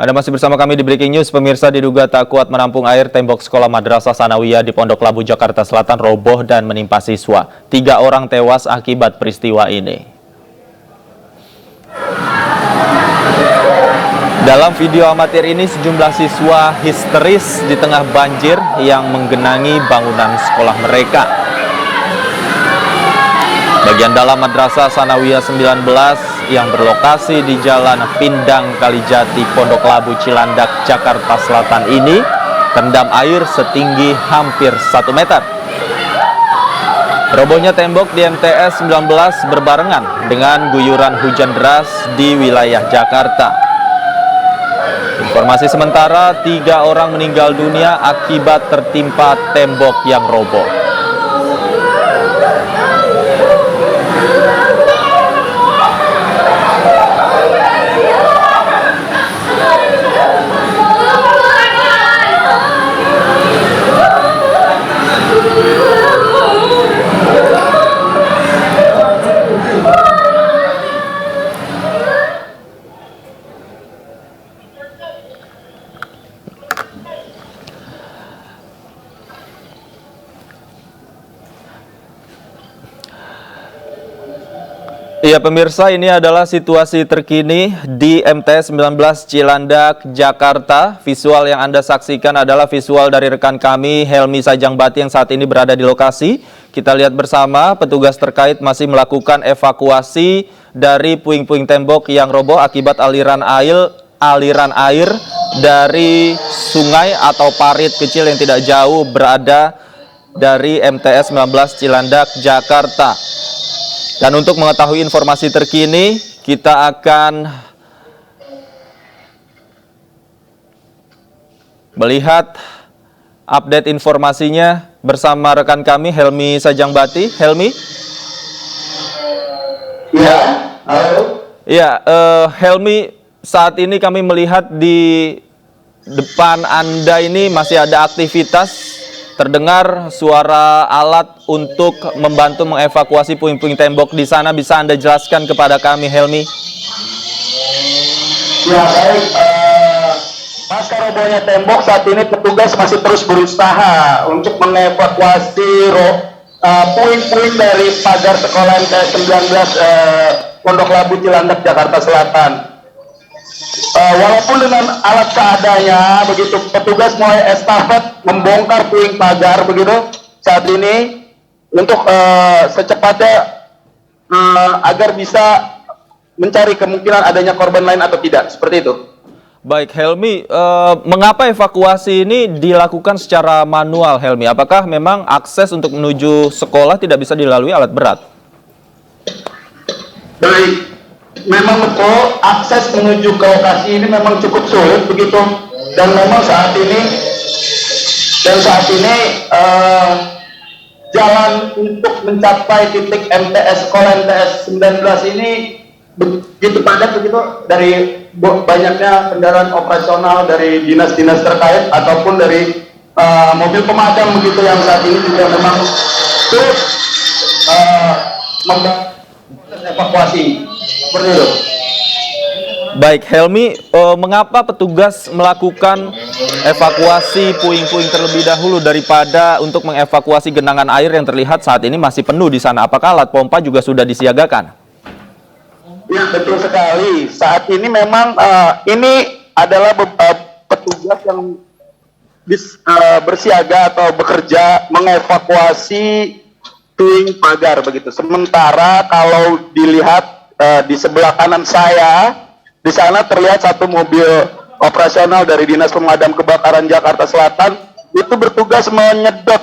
Anda masih bersama kami di Breaking News. Pemirsa, diduga tak kuat menampung air, tembok sekolah Madrasah Sanawiyah di Pondok Labu, Jakarta Selatan roboh dan menimpa siswa. 3 orang tewas akibat peristiwa ini. Dalam video amatir ini, sejumlah siswa histeris di tengah banjir yang menggenangi bangunan sekolah mereka. Bagian dalam Madrasah Sanawiyah 19 yang berlokasi di Jalan Pindang Kalijati, Pondok Labu, Cilandak, Jakarta Selatan ini terendam air setinggi hampir 1 meter. Robohnya tembok di MTS 19 berbarengan dengan guyuran hujan deras di wilayah Jakarta. Informasi sementara, 3 orang meninggal dunia akibat tertimpa tembok yang roboh. Ya pemirsa, ini adalah situasi terkini di MTS 19 Cilandak, Jakarta. Visual yang Anda saksikan adalah visual dari rekan kami Helmi Sajangbati yang saat ini berada di lokasi. Kita lihat bersama, petugas terkait masih melakukan evakuasi dari puing-puing tembok yang roboh akibat aliran air dari sungai atau parit kecil yang tidak jauh berada dari MTS 19 Cilandak, Jakarta. Dan untuk mengetahui informasi terkini, kita akan melihat update informasinya bersama rekan kami Helmi Sajangbati. Helmi? Ya, halo. Ya, Helmi, saat ini kami melihat di depan Anda ini masih ada aktivitas. Terdengar suara alat untuk membantu mengevakuasi puing-puing tembok di sana. Bisa Anda jelaskan kepada kami, Helmi? Ya, baik. Pasca robohnya tembok, saat ini petugas masih terus berusaha untuk mengevakuasi puing-puing dari pagar sekolah MTS 19 Pondok Labu, Cilandak, Jakarta Selatan. Walaupun dengan alat seadanya, begitu petugas mulai estafet membongkar puing pagar begitu saat ini untuk secepatnya agar bisa mencari kemungkinan adanya korban lain atau tidak, seperti itu. Baik, Helmi, mengapa evakuasi ini dilakukan secara manual, Helmi? Apakah memang akses untuk menuju sekolah tidak bisa dilalui alat berat? Baik. Memang betul akses menuju ke lokasi ini memang cukup sulit begitu, dan memang saat ini jalan untuk mencapai titik MTS sekolah MTS 19 ini begitu padat begitu, dari banyaknya kendaraan operasional dari dinas-dinas terkait ataupun dari mobil pemadam begitu yang saat ini juga memang sulit membantu evakuasi. Seperti itu. Baik, Helmi, mengapa petugas melakukan evakuasi puing-puing terlebih dahulu daripada untuk mengevakuasi genangan air yang terlihat saat ini masih penuh di sana? Apakah alat pompa juga sudah disiagakan? Ya, betul sekali. Saat ini memang ini adalah petugas yang bersiaga atau bekerja mengevakuasi puing pagar begitu. Sementara kalau dilihat di sebelah kanan saya, di sana terlihat satu mobil operasional dari Dinas Pemadam Kebakaran Jakarta Selatan itu bertugas menyedot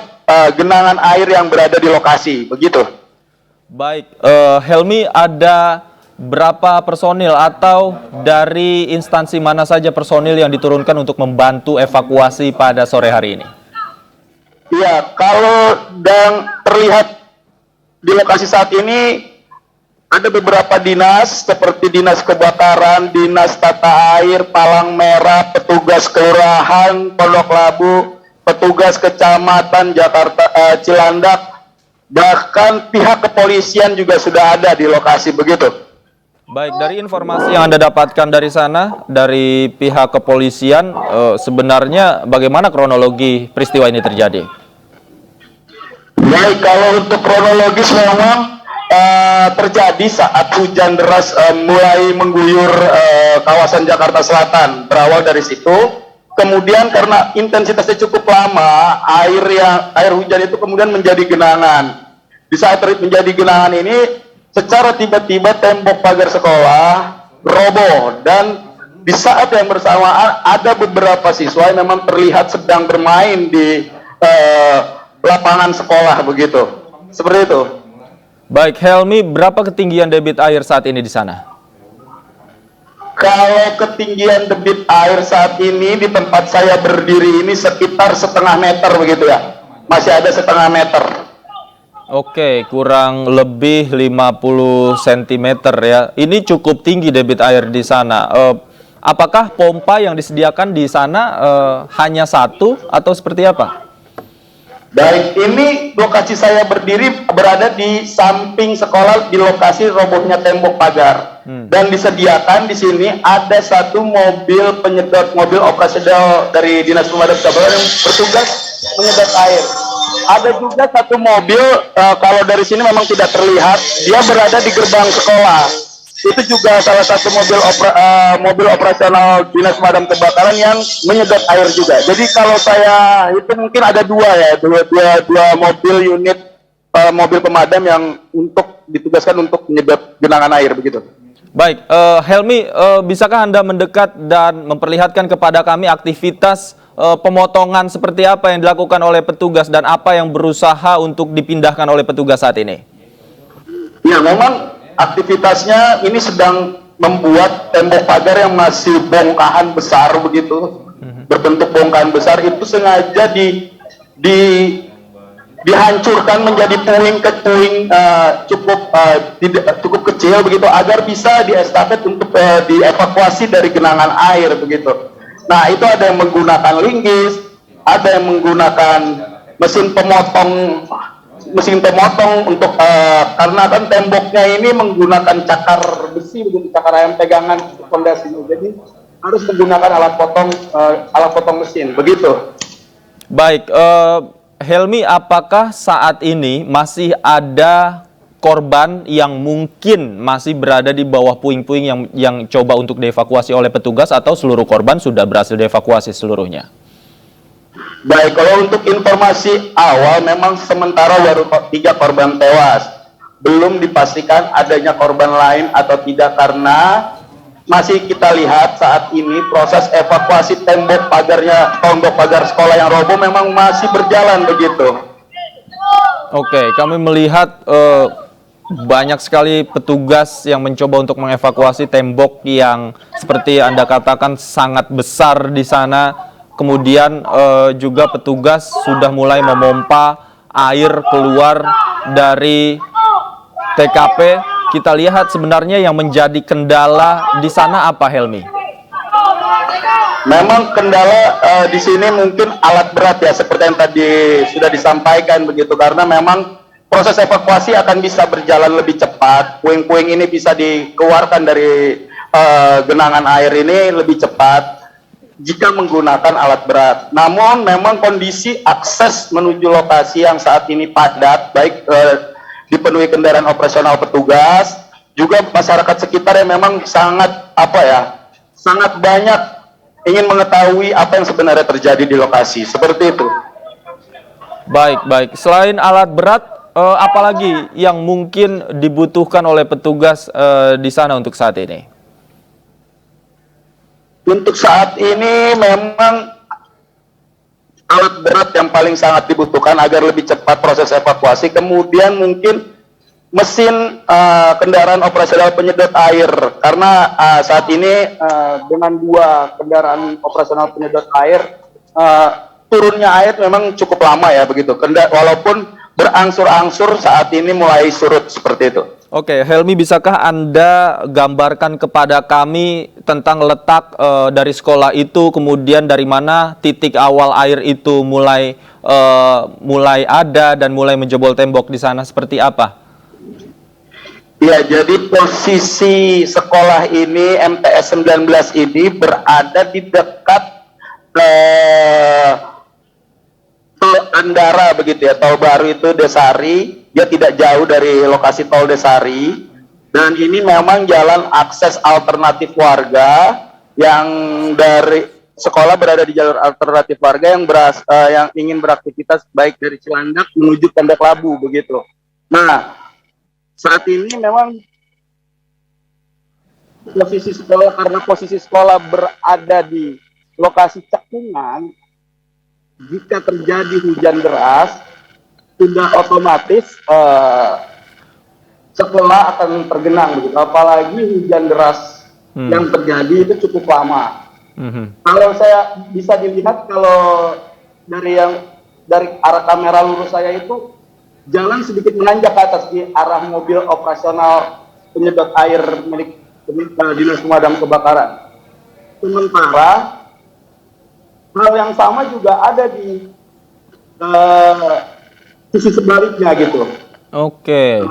genangan air yang berada di lokasi, begitu. Baik, Helmi, ada berapa personil atau dari instansi mana saja personil yang diturunkan untuk membantu evakuasi pada sore hari ini? Ya, kalau yang terlihat di lokasi saat ini ada beberapa dinas seperti Dinas Kebakaran, Dinas Tata Air, Palang Merah, petugas Kelurahan Pondok Labu, petugas Kecamatan Jakarta Cilandak, bahkan pihak kepolisian juga sudah ada di lokasi begitu. Baik, dari informasi yang Anda dapatkan dari sana, dari pihak kepolisian, sebenarnya bagaimana kronologi peristiwa ini terjadi? Baik, kalau untuk kronologis memang terjadi saat hujan deras mulai mengguyur kawasan Jakarta Selatan. Berawal dari situ, kemudian karena intensitasnya cukup lama, air hujan itu kemudian menjadi genangan. Di saat menjadi genangan ini, secara tiba-tiba tembok pagar sekolah roboh, dan di saat yang bersamaan ada beberapa siswa yang memang terlihat sedang bermain di lapangan sekolah begitu. Seperti itu. Baik, Helmi, berapa ketinggian debit air saat ini di sana? Kalau ketinggian debit air saat ini di tempat saya berdiri ini sekitar setengah meter begitu ya. Masih ada setengah meter. Oke, kurang lebih 50 cm ya. Ini cukup tinggi debit air di sana. Apakah pompa yang disediakan di sana hanya satu atau seperti apa? Baik, ini lokasi saya berdiri berada di samping sekolah di lokasi robohnya tembok pagar. Dan disediakan di sini ada satu mobil penyedot, mobil operasional dari Dinas Pemadam Kebakaran yang bertugas menyedot air. Ada juga satu mobil, kalau dari sini memang tidak terlihat, dia berada di gerbang sekolah. Itu juga salah satu mobil operasional Dinas Pemadam Kebakaran yang menyedot air juga. Jadi kalau saya itu mungkin ada dua mobil unit mobil pemadam yang ditugaskan untuk menyedot genangan air begitu. Baik, Helmi, bisakah Anda mendekat dan memperlihatkan kepada kami aktivitas pemotongan seperti apa yang dilakukan oleh petugas dan apa yang berusaha untuk dipindahkan oleh petugas saat ini? Ya, memang aktivitasnya ini sedang membuat tembok pagar yang masih bongkahan besar begitu, berbentuk bongkahan besar itu sengaja dihancurkan menjadi puing cukup kecil begitu agar bisa diestafet untuk dievakuasi dari genangan air begitu. Nah, itu ada yang menggunakan linggis, ada yang menggunakan mesin pemotong untuk karena kan temboknya ini menggunakan cakar besi begitu, cakar ayam pegangan fondasinya. Jadi harus menggunakan alat potong mesin begitu. Baik, Helmi, apakah saat ini masih ada korban yang mungkin masih berada di bawah puing-puing yang coba untuk dievakuasi oleh petugas, atau seluruh korban sudah berhasil dievakuasi seluruhnya? Baik, kalau untuk informasi awal memang sementara baru 3 korban tewas. Belum dipastikan adanya korban lain atau tidak karena masih kita lihat saat ini proses evakuasi tembok pagar sekolah yang roboh memang masih berjalan begitu. Oke, kami melihat banyak sekali petugas yang mencoba untuk mengevakuasi tembok yang seperti Anda katakan sangat besar di sana. Kemudian juga petugas sudah mulai memompa air keluar dari TKP. Kita lihat sebenarnya yang menjadi kendala di sana apa, Helmi? Memang kendala di sini mungkin alat berat ya, seperti yang tadi sudah disampaikan begitu, karena memang proses evakuasi akan bisa berjalan lebih cepat. Puing-puing ini bisa dikeluarkan dari genangan air ini lebih cepat jika menggunakan alat berat. Namun memang kondisi akses menuju lokasi yang saat ini padat, baik dipenuhi kendaraan operasional petugas, juga masyarakat sekitar yang memang sangat banyak ingin mengetahui apa yang sebenarnya terjadi di lokasi. Seperti itu. Baik. Selain alat berat, apalagi yang mungkin dibutuhkan oleh petugas di sana untuk saat ini? Untuk saat ini memang alat berat yang paling sangat dibutuhkan agar lebih cepat proses evakuasi. Kemudian mungkin mesin kendaraan operasional penyedot air, karena saat ini dengan 2 kendaraan operasional penyedot air turunnya air memang cukup lama ya begitu. Walaupun berangsur-angsur saat ini mulai surut seperti itu. Oke, Helmi, bisakah Anda gambarkan kepada kami tentang letak dari sekolah itu, kemudian dari mana titik awal air itu mulai ada dan mulai menjebol tembok di sana, seperti apa? Ya, jadi posisi sekolah ini MTS 19 ini berada di dekat eh, tol Andara begitu ya, tol baru itu Desari, dia tidak jauh dari lokasi tol Desari, dan ini memang jalan akses alternatif warga yang dari sekolah berada di jalur alternatif warga yang ingin beraktivitas baik dari Cilandak menuju Pondok Labu begitu. Nah, saat ini memang posisi sekolah berada di lokasi cekungan, jika terjadi hujan deras sudah otomatis sekolah akan tergenang begitu. Apalagi hujan deras yang terjadi itu cukup lama. Kalau saya bisa dilihat, kalau dari arah kamera lurus saya itu jalan sedikit menanjak ke atas di arah mobil operasional penyedot air milik Dinas Pemadam Kebakaran. Sementara hal yang sama juga ada di sisi sebaliknya gitu. Oke.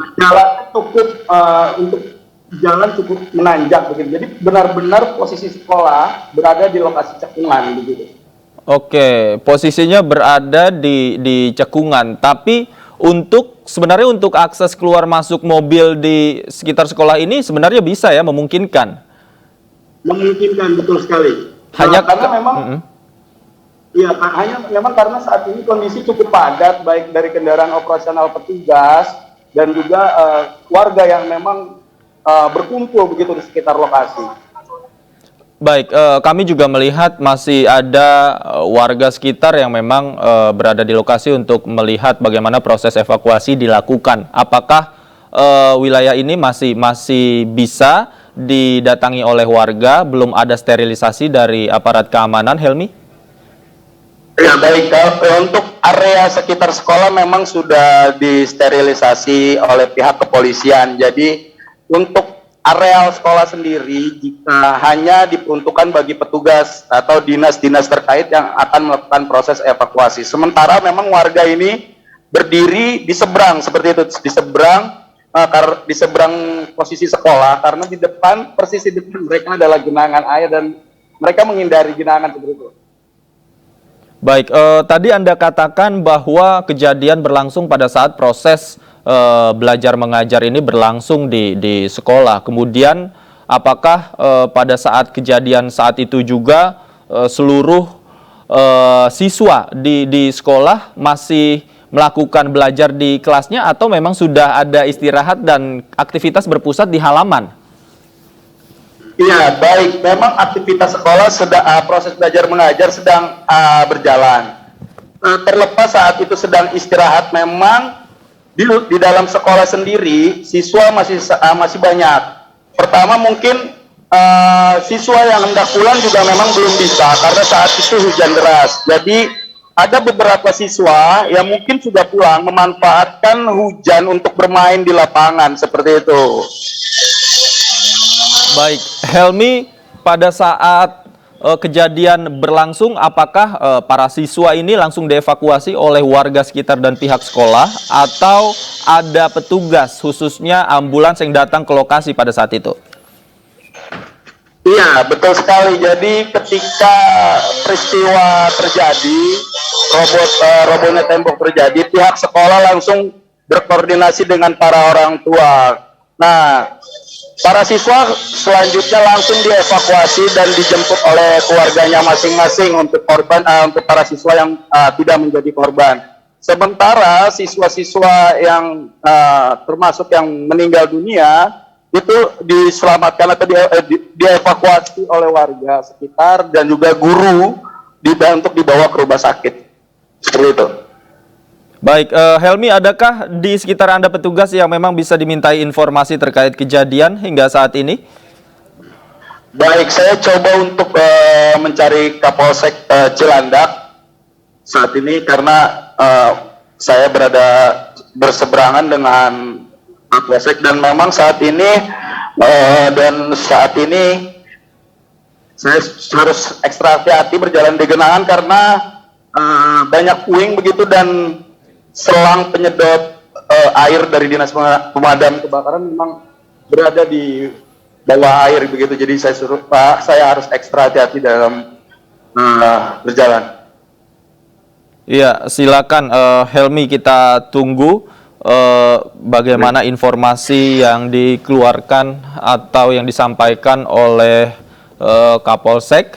Jalan cukup menanjak begitu. Jadi benar-benar posisi sekolah berada di lokasi cekungan begitu. Oke, posisinya berada di cekungan, tapi sebenarnya untuk akses keluar masuk mobil di sekitar sekolah ini sebenarnya bisa ya, memungkinkan. Memungkinkan, betul sekali. Hanya karena memang hanya memang karena saat ini kondisi cukup padat baik dari kendaraan operasional petugas dan juga warga yang memang berkumpul begitu di sekitar lokasi. Baik, kami juga melihat masih ada warga sekitar yang memang berada di lokasi untuk melihat bagaimana proses evakuasi dilakukan. Apakah wilayah ini masih bisa didatangi oleh warga? Belum ada sterilisasi dari aparat keamanan, Helmi? Ya baik, untuk area sekitar sekolah memang sudah disterilisasi oleh pihak kepolisian. Jadi untuk areal sekolah sendiri jika hanya diperuntukkan bagi petugas atau dinas-dinas terkait yang akan melakukan proses evakuasi. Sementara memang warga ini berdiri di seberang seperti itu, di seberang posisi sekolah, karena di depan, persis di depan mereka adalah genangan air dan mereka menghindari genangan seperti itu. Baik, tadi Anda katakan bahwa kejadian berlangsung pada saat proses belajar mengajar ini berlangsung di sekolah. Kemudian apakah pada saat kejadian saat itu juga seluruh siswa di sekolah masih melakukan belajar di kelasnya atau memang sudah ada istirahat dan aktivitas berpusat di halaman? Iya, baik. Memang aktivitas sekolah proses belajar mengajar sedang berjalan. Terlepas saat itu sedang istirahat, memang di dalam sekolah sendiri siswa masih banyak. Pertama mungkin siswa yang hendak pulang juga memang belum bisa karena saat itu hujan deras. Jadi ada beberapa siswa yang mungkin sudah pulang memanfaatkan hujan untuk bermain di lapangan seperti itu. Baik, Helmi, pada saat kejadian berlangsung, apakah para siswa ini langsung dievakuasi oleh warga sekitar dan pihak sekolah, atau ada petugas, khususnya ambulans yang datang ke lokasi pada saat itu? Iya, betul sekali. Jadi ketika peristiwa terjadi, robohnya tembok terjadi, pihak sekolah langsung berkoordinasi dengan para orang tua. Nah, para siswa selanjutnya langsung dievakuasi dan dijemput oleh keluarganya masing-masing untuk para siswa yang tidak menjadi korban. Sementara siswa-siswa yang termasuk yang meninggal dunia itu diselamatkan atau dievakuasi oleh warga sekitar dan juga guru untuk dibawa ke rumah sakit. Seperti itu. Baik, Helmi, adakah di sekitar Anda petugas yang memang bisa dimintai informasi terkait kejadian hingga saat ini? Baik, saya coba untuk mencari Kapolsek Cilandak saat ini karena saya berada berseberangan dengan Kapolsek dan memang saat ini saya harus ekstra hati-hati berjalan di genangan karena banyak puing begitu dan selang penyedot air dari Dinas Pemadam Kebakaran memang berada di bawah air begitu. Jadi saya suruh Pak, saya harus ekstra hati-hati dalam berjalan. Iya, silakan Helmi, kita tunggu bagaimana informasi yang dikeluarkan atau yang disampaikan oleh Kapolsek.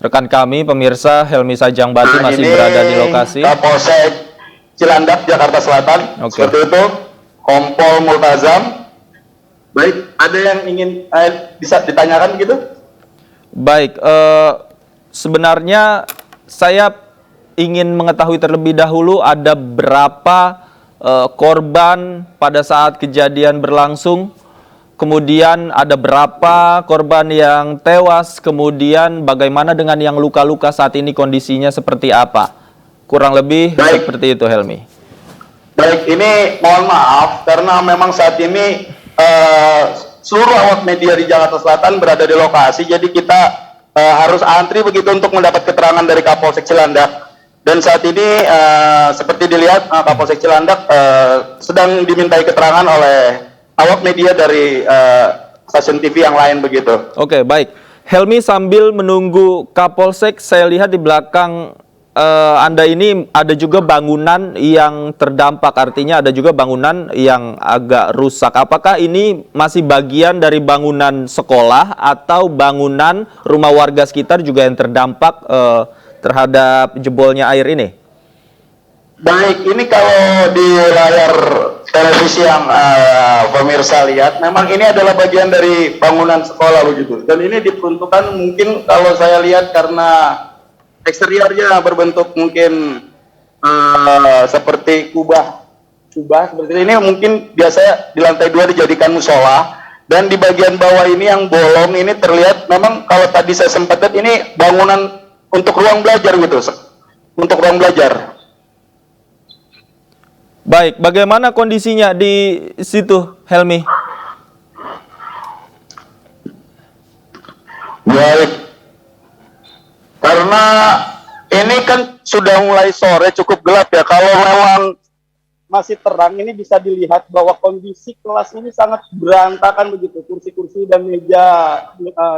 Rekan kami, pemirsa, Helmi Sajangbati masih berada di lokasi. Kapolsek Cilandak, Jakarta Selatan. Oke. Seperti itu, Kompol Multazam. Baik, ada yang ingin bisa ditanyakan gitu? Baik, sebenarnya saya ingin mengetahui terlebih dahulu ada berapa korban pada saat kejadian berlangsung, kemudian ada berapa korban yang tewas, kemudian bagaimana dengan yang luka-luka saat ini kondisinya seperti apa? Kurang lebih seperti itu, Helmi. Baik, ini mohon maaf karena memang saat ini seluruh awak media di Jakarta Selatan berada di lokasi, jadi kita harus antri begitu untuk mendapat keterangan dari Kapolsek Cilandak. Dan saat ini seperti dilihat Kapolsek Cilandak sedang dimintai keterangan oleh awak media dari stasiun TV yang lain begitu. Oke, baik. Helmi, sambil menunggu Kapolsek, saya lihat di belakang Anda ini ada juga bangunan yang terdampak, artinya ada juga bangunan yang agak rusak. Apakah ini masih bagian dari bangunan sekolah atau bangunan rumah warga sekitar juga yang terdampak terhadap jebolnya air ini? Baik, ini kalau di layar televisi yang pemirsa lihat, memang ini adalah bagian dari bangunan sekolah begitu. Dan ini diperuntukkan mungkin kalau saya lihat karena eksteriornya berbentuk mungkin seperti kubah seperti ini, mungkin biasanya di lantai 2 dijadikan musola, dan di bagian bawah ini yang bolong ini terlihat memang kalau tadi saya sempat lihat ini bangunan untuk ruang belajar gitu, untuk ruang belajar. Baik, bagaimana kondisinya di situ, Helmi? Baik, karena ini kan sudah mulai sore, cukup gelap ya. Kalau memang masih terang, ini bisa dilihat bahwa kondisi kelas ini sangat berantakan begitu. Kursi-kursi dan meja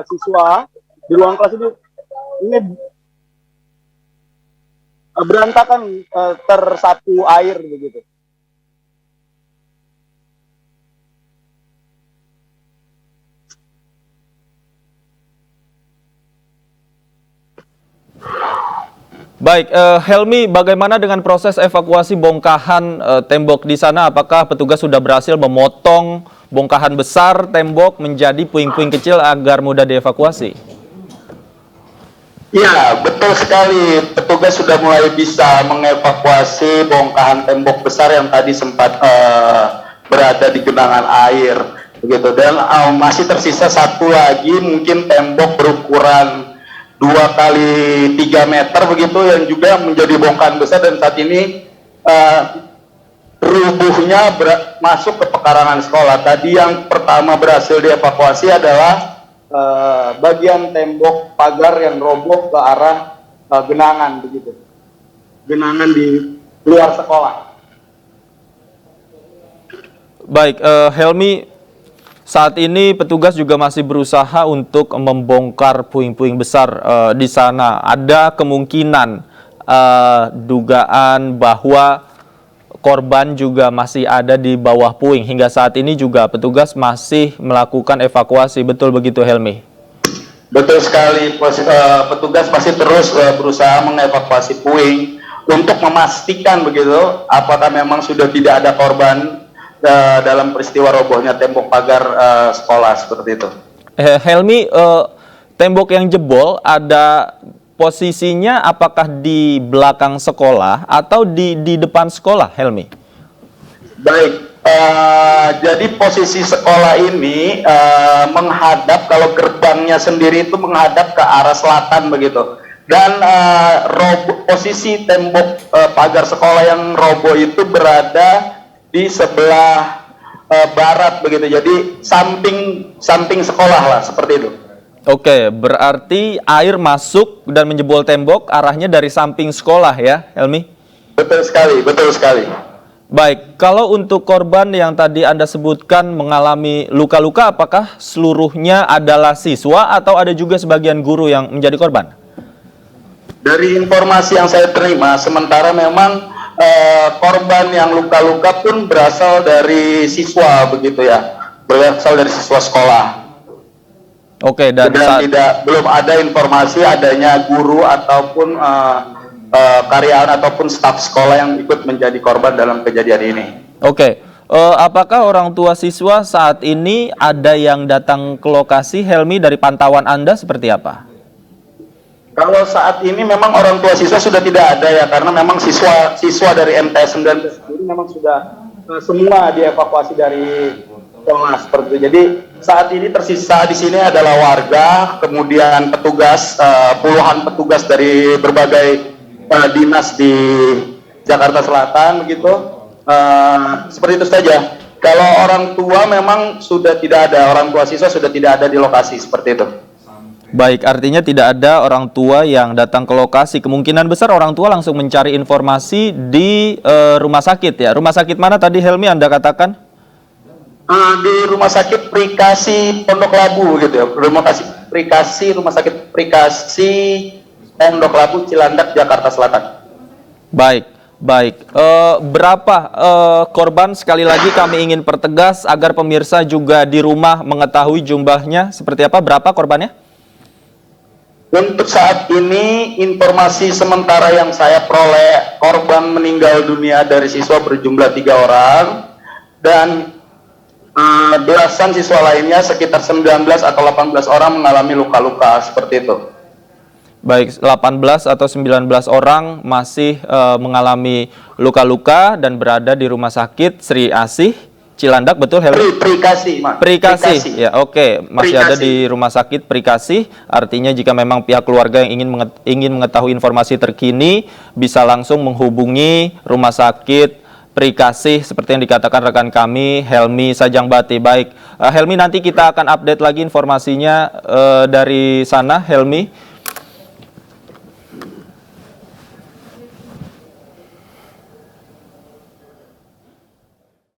siswa di ruang kelas ini berantakan, tersapu air begitu. Baik, Helmi, bagaimana dengan proses evakuasi bongkahan tembok di sana? Apakah petugas sudah berhasil memotong bongkahan besar tembok menjadi puing-puing kecil agar mudah dievakuasi? Ya, betul sekali. Petugas sudah mulai bisa mengevakuasi bongkahan tembok besar yang tadi sempat berada di genangan air, begitu. Dan masih tersisa satu lagi, mungkin tembok berukuran 2 kali 3 meter begitu, yang juga menjadi bongkahan besar, dan saat ini rubuhnya masuk ke pekarangan sekolah. Tadi yang pertama berhasil dievakuasi adalah bagian tembok pagar yang roboh ke arah genangan begitu, genangan di luar sekolah. Baik, Helmi, saat ini petugas juga masih berusaha untuk membongkar puing-puing besar di sana. Ada kemungkinan dugaan bahwa korban juga masih ada di bawah puing. Hingga saat ini juga petugas masih melakukan evakuasi. Betul begitu, Helmi? Betul sekali. Petugas masih terus berusaha mengevakuasi puing untuk memastikan begitu apakah memang sudah tidak ada korban dalam peristiwa robohnya tembok pagar sekolah seperti itu. Helmi, tembok yang jebol ada posisinya apakah di belakang sekolah atau di depan sekolah, Helmi? Baik, jadi posisi sekolah ini menghadap, kalau gerbangnya sendiri itu menghadap ke arah selatan begitu. Dan posisi tembok pagar sekolah yang roboh itu berada di sebelah barat begitu. Jadi samping sekolah lah, seperti itu. Oke, berarti air masuk dan menjebol tembok arahnya dari samping sekolah ya, Helmi? Betul sekali, betul sekali. Baik, kalau untuk korban yang tadi Anda sebutkan mengalami luka-luka, apakah seluruhnya adalah siswa atau ada juga sebagian guru yang menjadi korban? Dari informasi yang saya terima, sementara memang korban yang luka-luka pun berasal dari siswa, begitu ya, berasal dari siswa sekolah. Oke, dan belum ada informasi adanya guru ataupun karyawan ataupun staf sekolah yang ikut menjadi korban dalam kejadian ini. Oke, apakah orang tua siswa saat ini ada yang datang ke lokasi, Helmi, dari pantauan Anda seperti apa? Kalau saat ini memang orang tua siswa sudah tidak ada ya, karena memang siswa dari MTS 19 sendiri memang sudah semua dievakuasi dari sekolah seperti itu. Jadi saat ini tersisa di sini adalah warga, kemudian petugas, puluhan petugas dari berbagai dinas di Jakarta Selatan begitu. Seperti itu saja. Kalau orang tua memang sudah tidak ada, orang tua siswa sudah tidak ada di lokasi seperti itu. Baik, artinya tidak ada orang tua yang datang ke lokasi. Kemungkinan besar orang tua langsung mencari informasi di rumah sakit ya. Rumah sakit mana tadi, Helmi, Anda katakan? Di Rumah Sakit Prikasi Pondok Labu gitu ya. Rumah sakit Prikasi Pondok Labu Cilandak Jakarta Selatan. Baik. Berapa korban, sekali lagi kami ingin pertegas agar pemirsa juga di rumah mengetahui jumlahnya seperti apa, berapa korbannya? Untuk saat ini informasi sementara yang saya peroleh, korban meninggal dunia dari siswa berjumlah 3 orang dan belasan siswa lainnya sekitar 19 atau 18 orang mengalami luka-luka seperti itu. Baik, 18 atau 19 orang masih mengalami luka-luka dan berada di Rumah Sakit Sri Asih Cilandak, betul, Helmi? Prikasi. Ya, oke. Masih ada di Rumah Sakit Prikasi. Artinya jika memang pihak keluarga yang ingin mengetahui informasi terkini, bisa langsung menghubungi Rumah Sakit Prikasi seperti yang dikatakan rekan kami, Helmi Sajangbati. Baik, Helmi, nanti kita akan update lagi informasinya dari sana, Helmi.